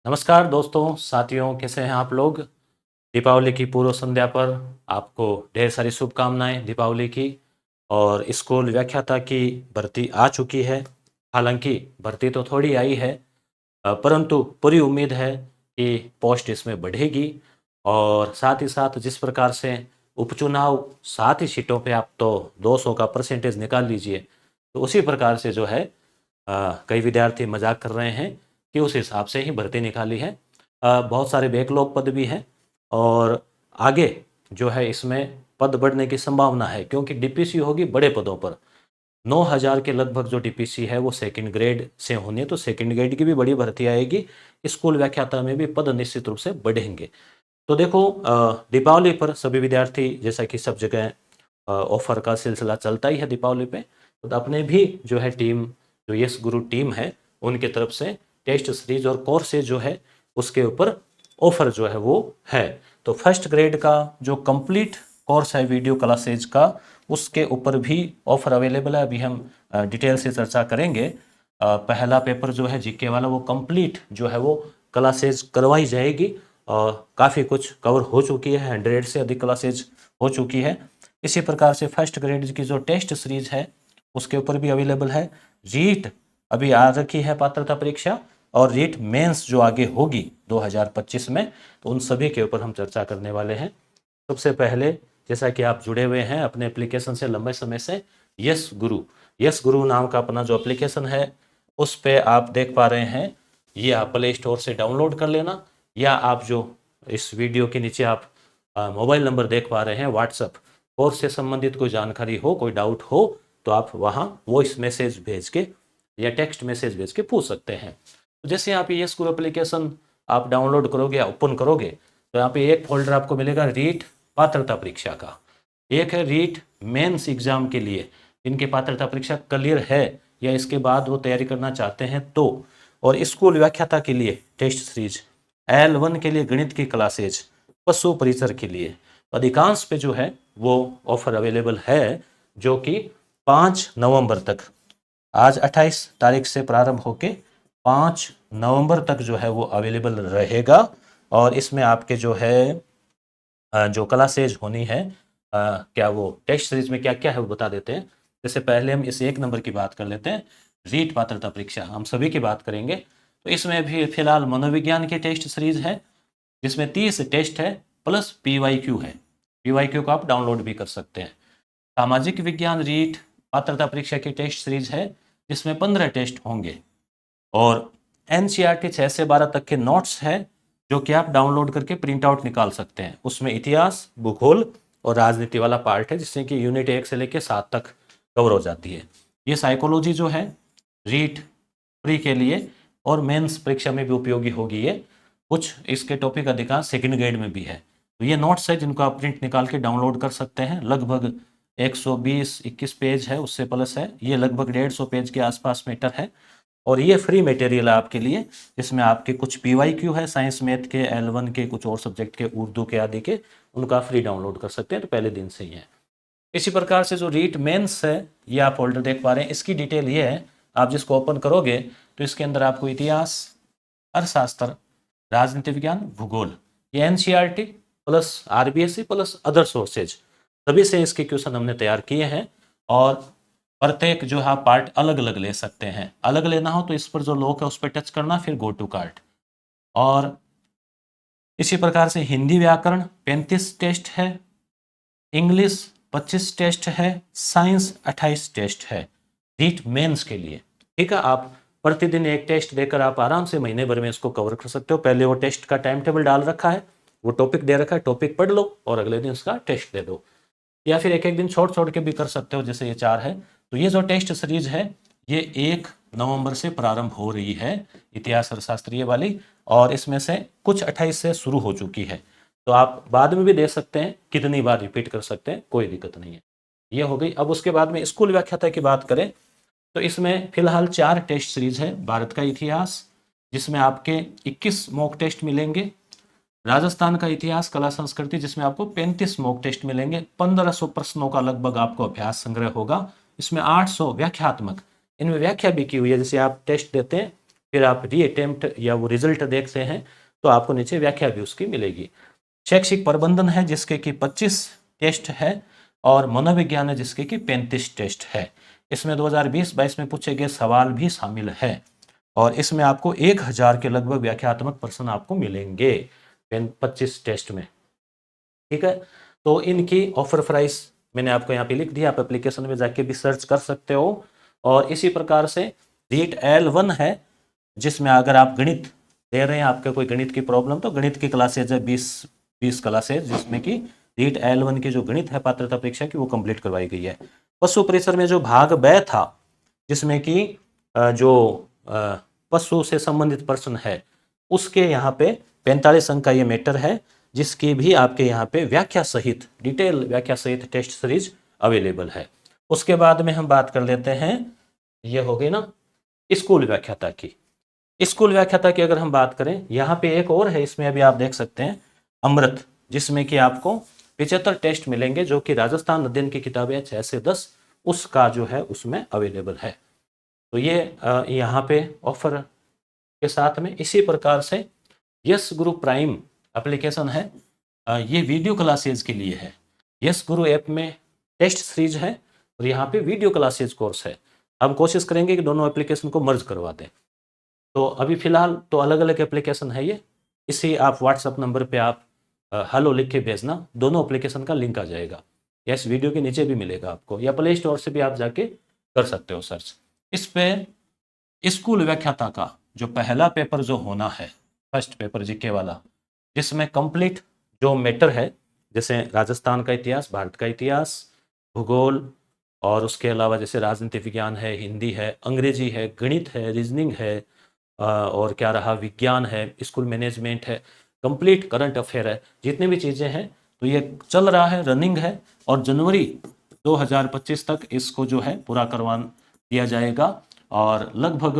नमस्कार दोस्तों, साथियों, कैसे हैं आप लोग। दीपावली की पूर्व संध्या पर आपको ढेर सारी शुभकामनाएं दीपावली की। और स्कूल व्याख्याता की भर्ती आ चुकी है। हालांकि भर्ती तो थोड़ी आई है, परंतु पूरी उम्मीद है कि पोस्ट इसमें बढ़ेगी। और साथ ही साथ जिस प्रकार से उपचुनाव 7 ही सीटों पे आप तो 200 का परसेंटेज निकाल लीजिए, तो उसी प्रकार से जो है कई विद्यार्थी मजाक कर रहे हैं कि उस हिसाब से ही भर्ती निकाली है। बहुत सारे बैकलॉग पद भी हैं और आगे जो है इसमें पद बढ़ने की संभावना है, क्योंकि डीपीसी होगी बड़े पदों पर। 9,000 के लगभग जो डीपीसी है वो सेकंड ग्रेड से होनी है, तो सेकंड ग्रेड की भी बड़ी भर्ती आएगी। स्कूल व्याख्याता में भी पद निश्चित रूप से बढ़ेंगे। तो देखो, दीपावली पर सभी विद्यार्थी, जैसा कि सब जगह ऑफर का सिलसिला चलता ही है दीपावली पे, तो अपने भी जो है टीम, जो यस गुरु टीम है, उनके तरफ से टेस्ट सीरीज और कोर्सेज जो है उसके ऊपर ऑफर जो है वो है। तो फर्स्ट ग्रेड का जो कंप्लीट कोर्स है वीडियो क्लासेज का, उसके ऊपर भी ऑफर अवेलेबल है। अभी हम डिटेल से चर्चा करेंगे। पहला पेपर जो है जीके वाला, वो कंप्लीट जो है वो क्लासेज करवाई जाएगी और काफ़ी कुछ कवर हो चुकी है, 100 से अधिक क्लासेज हो चुकी है। इसी प्रकार से फर्स्ट ग्रेड की जो टेस्ट सीरीज है उसके ऊपर भी अवेलेबल है। रीट अभी आ रखी है पात्रता परीक्षा, और रीट मेंस जो आगे होगी 2025 में, तो उन सभी के ऊपर हम चर्चा करने वाले हैं। सबसे पहले, जैसा कि आप जुड़े हुए हैं अपने एप्लीकेशन से लंबे समय से, यस गुरु नाम का अपना जो एप्लीकेशन है उस पे आप देख पा रहे हैं। ये आप प्ले स्टोर से डाउनलोड कर लेना, या आप जो इस वीडियो के नीचे आप मोबाइल नंबर देख पा रहे हैं, व्हाट्सअप, कोर्स से संबंधित कोई जानकारी हो, कोई डाउट हो, तो आप वहाँ वॉइस मैसेज भेज के या टेक्स्ट मैसेज भेज के पूछ सकते हैं। तो जैसे आप ये यस गुरु एप्लीकेशन आप डाउनलोड करोगे या ओपन करोगे, तो यहाँ पे एक फोल्डर आपको मिलेगा रीट पात्रता परीक्षा का, एक है रीट मेंस एग्जाम के लिए इनकी पात्रता परीक्षा क्लियर है या इसके बाद वो तैयारी करना चाहते हैं तो, और स्कूल व्याख्याता के लिए टेस्ट सीरीज, L1 के लिए गणित की क्लासेज, पशु परिसर के लिए अधिकांश पे जो है वो ऑफर अवेलेबल है, जो कि 5 नवंबर तक, आज 28 तारीख से प्रारंभ होके 5 नवंबर तक जो है वो अवेलेबल रहेगा। और इसमें आपके जो है जो क्लासेज होनी है, क्या वो टेस्ट सीरीज में क्या क्या है वो बता देते हैं। जैसे पहले हम इस 1 नंबर की बात कर लेते हैं, रीट पात्रता परीक्षा, हम सभी की बात करेंगे। तो इसमें भी फिलहाल मनोविज्ञान की टेस्ट सीरीज है, जिसमें 30 टेस्ट है प्लस पीवाईक्यू है। पीवाईक्यू को आप डाउनलोड भी कर सकते हैं। सामाजिक विज्ञान रीट पात्रता परीक्षा की टेस्ट सीरीज है, जिसमें 15 टेस्ट होंगे। और एनसीईआरटी 6 से 12 तक के नोट्स है, जो कि आप डाउनलोड करके प्रिंट आउट निकाल सकते हैं। उसमें इतिहास, भूगोल और राजनीति वाला पार्ट है, जिससे कि यूनिट 1 से लेकर 7 तक कवर हो जाती है। ये साइकोलॉजी जो है रीट प्री के लिए और मेंस परीक्षा में भी उपयोगी होगी। ये कुछ इसके टॉपिक अधिकांश सेकंड ग्रेड में भी है। तो ये नोट्स है जिनको आप प्रिंट निकाल के डाउनलोड कर सकते हैं। लगभग 120-21 पेज है, उससे प्लस है। ये लगभग 150 पेज के आसपास मैटर है, और ये फ्री मटेरियल है आपके लिए। इसमें आपके कुछ पीवाईक्यू है साइंस मैथ के, L1 के, कुछ और सब्जेक्ट के, उर्दू के आदि के, उनका फ्री डाउनलोड कर सकते हैं, तो पहले दिन से ही है। इसी प्रकार से जो रीट मेंस है, ये आप फोल्डर देख पा रहे हैं, इसकी डिटेल ये है। आप जिसको ओपन करोगे तो इसके अंदर आपको इतिहास, अर्थशास्त्र, राजनीति विज्ञान, भूगोल, ये NCERT plus RBSE plus other sources, सभी से इसके क्वेश्चन हमने तैयार किए हैं। और प्रत्येक जो है पार्ट अलग अलग ले सकते हैं। अलग लेना हो तो इस पर जो लॉक है उस पर टच करना, फिर गो टू कार्ट। और इसी प्रकार से हिंदी व्याकरण 35 टेस्ट है, इंग्लिश 25 टेस्ट है, साइंस 28 टेस्ट है रीट मेंस के लिए। ठीक है, आप प्रतिदिन एक टेस्ट देकर आप आराम से महीने भर में इसको कवर कर सकते हो। पहले वो टेस्ट का टाइम टेबल डाल रखा है, वो टॉपिक दे रखा है, टॉपिक पढ़ लो और अगले दिन उसका टेस्ट दे दो, या फिर एक एक दिन छोड़ छोड़ के भी कर सकते हो, जैसे ये 4 है। तो ये जो टेस्ट सीरीज है ये 1 नवंबर से प्रारंभ हो रही है, इतिहास अर्थशास्त्रीय वाली, और इसमें से कुछ 28 से शुरू हो चुकी है। तो आप बाद में भी दे सकते हैं, कितनी बार रिपीट कर सकते हैं, कोई दिक्कत नहीं है। ये हो गई। अब उसके बाद में स्कूल व्याख्याता की बात करें तो इसमें फिलहाल 4 टेस्ट सीरीज है। भारत का इतिहास, जिसमें आपके 21 मॉक टेस्ट मिलेंगे। राजस्थान का इतिहास, कला, संस्कृति, जिसमें आपको 35 मॉक टेस्ट मिलेंगे। 1500 प्रश्नों का लगभग आपको अभ्यास संग्रह होगा। इसमें 800 व्याख्यात्मक, इनमें व्याख्या भी की हुई है। जैसे आप टेस्ट देते हैं फिर आप री अटेम्प्ट या वो रिजल्ट देखते हैं तो आपको नीचे व्याख्या भी उसकी मिलेगी। शैक्षिक प्रबंधन है जिसके कि 25 टेस्ट है और मनोविज्ञान है जिसके कि 35 टेस्ट है। इसमें 2020-22 में पूछे गए सवाल भी शामिल है और इसमें आपको 1000 के लगभग व्याख्यात्मक प्रश्न आपको मिलेंगे 25 टेस्ट में। ठीक है, तो इनकी ऑफर प्राइस मैंने आपको यहाँ पे लिख दिया, आप एप्लीकेशन में जाके भी सर्च कर सकते हो। और इसी प्रकार से रीट L1 है जिसमें अगर आप गणित दे रहे हैं, आपके कोई गणित की प्रॉब्लम, तो गणित की क्लासेज है 20 क्लासेज जिसमें कि रीट L1 की जो गणित है पात्रता परीक्षा की वो कंप्लीट करवाई गई है। पशु परिसर में जो भाग ब था जिसमें कि जो पशु से संबंधित प्रश्न है उसके यहाँ पे 45 अंक का ये मैटर है जिसकी भी आपके यहाँ पे व्याख्या सहित डिटेल व्याख्या सहित टेस्ट सीरीज अवेलेबल है। उसके बाद में हम बात कर लेते हैं, ये हो गई ना स्कूल व्याख्याता की। स्कूल व्याख्याता की अगर हम बात करें, यहाँ पे एक और है, इसमें अभी आप देख सकते हैं अमृत, जिसमें कि आपको 75 टेस्ट मिलेंगे जो कि राजस्थान अध्ययन की किताबें 6 से 10 उसका जो है उसमें अवेलेबल है। तो ये यहाँ पे ऑफर के साथ में इसी प्रकार से यस गुरु प्राइम एप्लीकेशन है, ये वीडियो क्लासेज के लिए है। यस गुरु ऐप में टेस्ट सीरीज है और यहाँ पे वीडियो क्लासेज कोर्स है। हम कोशिश करेंगे कि दोनों एप्लीकेशन को मर्ज करवा दें। तो अभी फिलहाल तो अलग अलग एप्लीकेशन है ये, इसी आप व्हाट्सअप नंबर पे आप हेलो लिख के भेजना, दोनों एप्लीकेशन का लिंक आ जाएगा या इस वीडियो के नीचे भी मिलेगा आपको, या प्ले स्टोर से भी आप जाके कर सकते हो सर्च। इस पे स्कूल व्याख्याता का जो पहला पेपर जो होना है, फर्स्ट पेपर जीके वाला, जिसमें कंप्लीट जो मैटर है जैसे राजस्थान का इतिहास, भारत का इतिहास, भूगोल और उसके अलावा जैसे राजनीति विज्ञान है, हिंदी है, अंग्रेजी है, गणित है, रीजनिंग है, और क्या रहा विज्ञान है, स्कूल मैनेजमेंट है, कंप्लीट करंट अफेयर है, जितनी भी चीज़ें हैं तो ये चल रहा है, रनिंग है और जनवरी 2025 तक इसको जो है पूरा करवा दिया जाएगा। और लगभग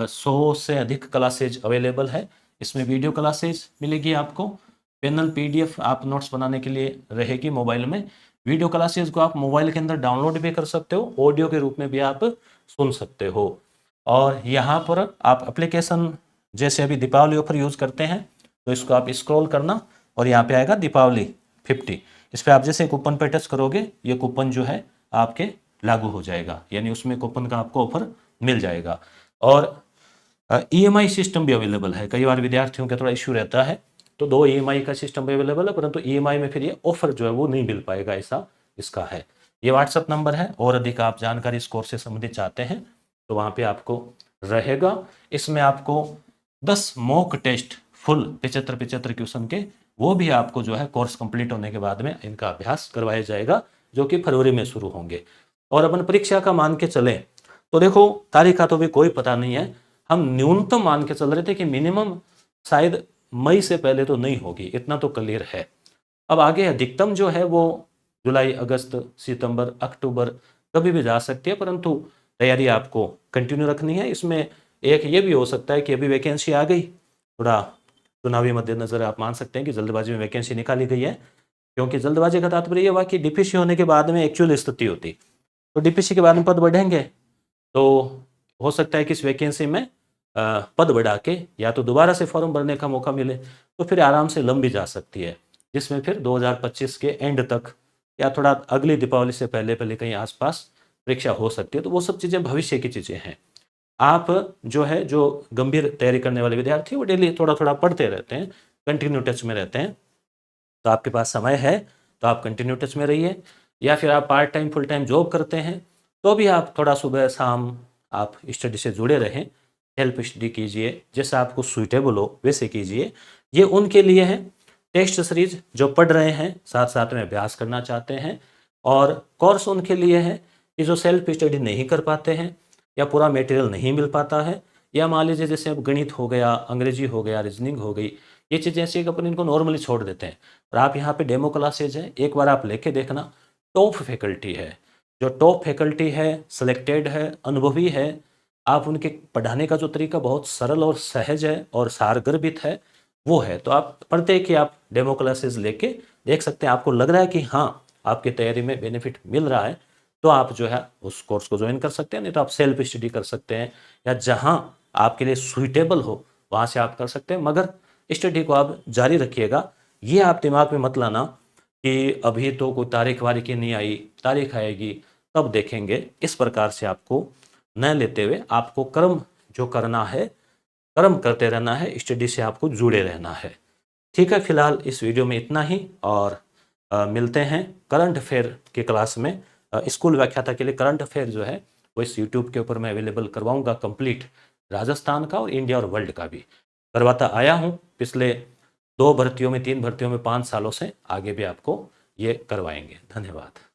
100 से अधिक क्लासेज अवेलेबल है। इसमें वीडियो क्लासेज मिलेगी आपको, पैनल PDF आप नोट्स बनाने के लिए रहेगी मोबाइल में। वीडियो क्लासेज को आप मोबाइल के अंदर डाउनलोड भी कर सकते हो, ऑडियो के रूप में भी आप सुन सकते हो। और यहाँ पर आप एप्लीकेशन जैसे अभी दीपावली ऑफर यूज़ करते हैं तो इसको आप स्क्रॉल करना और यहाँ पे आएगा दीपावली 50, इस पर आप जैसे कूपन पे टच करोगे ये कूपन जो है आपके लागू हो जाएगा, यानी उसमें कूपन का आपको ऑफर मिल जाएगा। और EMI सिस्टम भी अवेलेबल है। कई बार विद्यार्थियों का थोड़ा इश्यू रहता है, तो 2 EMI का सिस्टम भी अवेलेबल है, परंतु EMI में फिर ये ऑफर जो है वो नहीं मिल पाएगा, ऐसा इसका है। ये व्हाट्सअप नंबर है, और अधिक आप जानकारी इस कोर्स से संबंधित चाहते हैं तो वहाँ पे आपको रहेगा। इसमें आपको 10 मॉक टेस्ट फुल 75 क्वेश्चन के, वो भी आपको जो है कोर्स कंप्लीट होने के बाद में इनका अभ्यास करवाया जाएगा जो कि फरवरी में शुरू होंगे। और अपन परीक्षा का मान के चलें तो देखो तारीख का तो भी कोई पता नहीं है, हम न्यूनतम मान के चल रहे थे कि मिनिमम शायद मई से पहले तो नहीं होगी, इतना तो क्लियर है। अब आगे अधिकतम जो है वो जुलाई, अगस्त, सितंबर, अक्टूबर कभी भी जा सकती है, परंतु तैयारी आपको कंटिन्यू रखनी है। इसमें एक ये भी हो सकता है कि अभी वैकेंसी आ गई, थोड़ा चुनावी मद्देनजर आप मान सकते हैं कि जल्दबाजी में वैकेंसी निकाली गई है, क्योंकि जल्दबाजी का तात्पर्य ये हुआ कि DPC होने के बाद में एक्चुअल स्थिति होती, तो DPC के बाद में पद बढ़ेंगे तो हो सकता है कि इस वैकेंसी में पद बढ़ा के या तो दोबारा से फॉर्म भरने का मौका मिले, तो फिर आराम से लंबी जा सकती है, जिसमें फिर 2025 के एंड तक या थोड़ा अगली दीपावली से पहले पहले कहीं आसपास परीक्षा हो सकती है। तो वो सब चीज़ें भविष्य की चीज़ें हैं। आप जो है जो गंभीर तैयारी करने वाले विद्यार्थी वो डेली थोड़ा थोड़ा पढ़ते रहते हैं, कंटिन्यू टच में रहते हैं, तो आपके पास समय है तो आप कंटिन्यू टच में रहिए। या फिर आप part time full time job करते हैं तो भी आप थोड़ा सुबह शाम आप स्टडी से जुड़े रहें, हेल्प स्टडी कीजिए, जैसा आपको सूटेबल हो वैसे कीजिए। ये उनके लिए है टेस्ट सीरीज जो पढ़ रहे हैं साथ साथ में अभ्यास करना चाहते हैं, और कोर्स उनके लिए है कि जो सेल्फ स्टडी नहीं कर पाते हैं या पूरा मटेरियल नहीं मिल पाता है, या मान लीजिए जैसे अब गणित हो गया, अंग्रेजी हो गया, रीजनिंग हो गई, ये चीज़ें ऐसी अपन इनको नॉर्मली छोड़ देते हैं। और आप यहाँ पे डेमो क्लासेज है, एक बार आप लेके देखना, टॉप फैकल्टी है, जो टॉप फैकल्टी है, सिलेक्टेड है, अनुभवी है, आप उनके पढ़ाने का जो तरीका बहुत सरल और सहज है और सारगर्भित है वो है। तो आप पढ़ते कि आप डेमो क्लासेस लेके देख सकते हैं, आपको लग रहा है कि हाँ आपकी तैयारी में बेनिफिट मिल रहा है तो आप जो है उस कोर्स को ज्वाइन कर सकते हैं, नहीं तो आप सेल्फ स्टडी कर सकते हैं, या जहाँ आपके लिए सुइटेबल हो वहाँ से आप कर सकते हैं, मगर स्टडी को आप जारी रखिएगा। ये आप दिमाग में मत लाना कि अभी तो कोई तारीख वारीख ही नहीं आई, तारीख आएगी तब देखेंगे। इस प्रकार से आपको न लेते हुए आपको कर्म जो करना है, कर्म करते रहना है, स्टडी से आपको जुड़े रहना है। ठीक है, फिलहाल इस वीडियो में इतना ही, और मिलते हैं करंट अफेयर के क्लास में। स्कूल व्याख्याता के लिए करंट अफेयर जो है वो इस यूट्यूब के ऊपर मैं अवेलेबल करवाऊंगा, कंप्लीट राजस्थान का और इंडिया और वर्ल्ड का भी करवाता आया हूँ। पिछले 2 भर्तियों में, 3 भर्तियों में, 5 सालों से, आगे भी आपको ये करवाएंगे। धन्यवाद।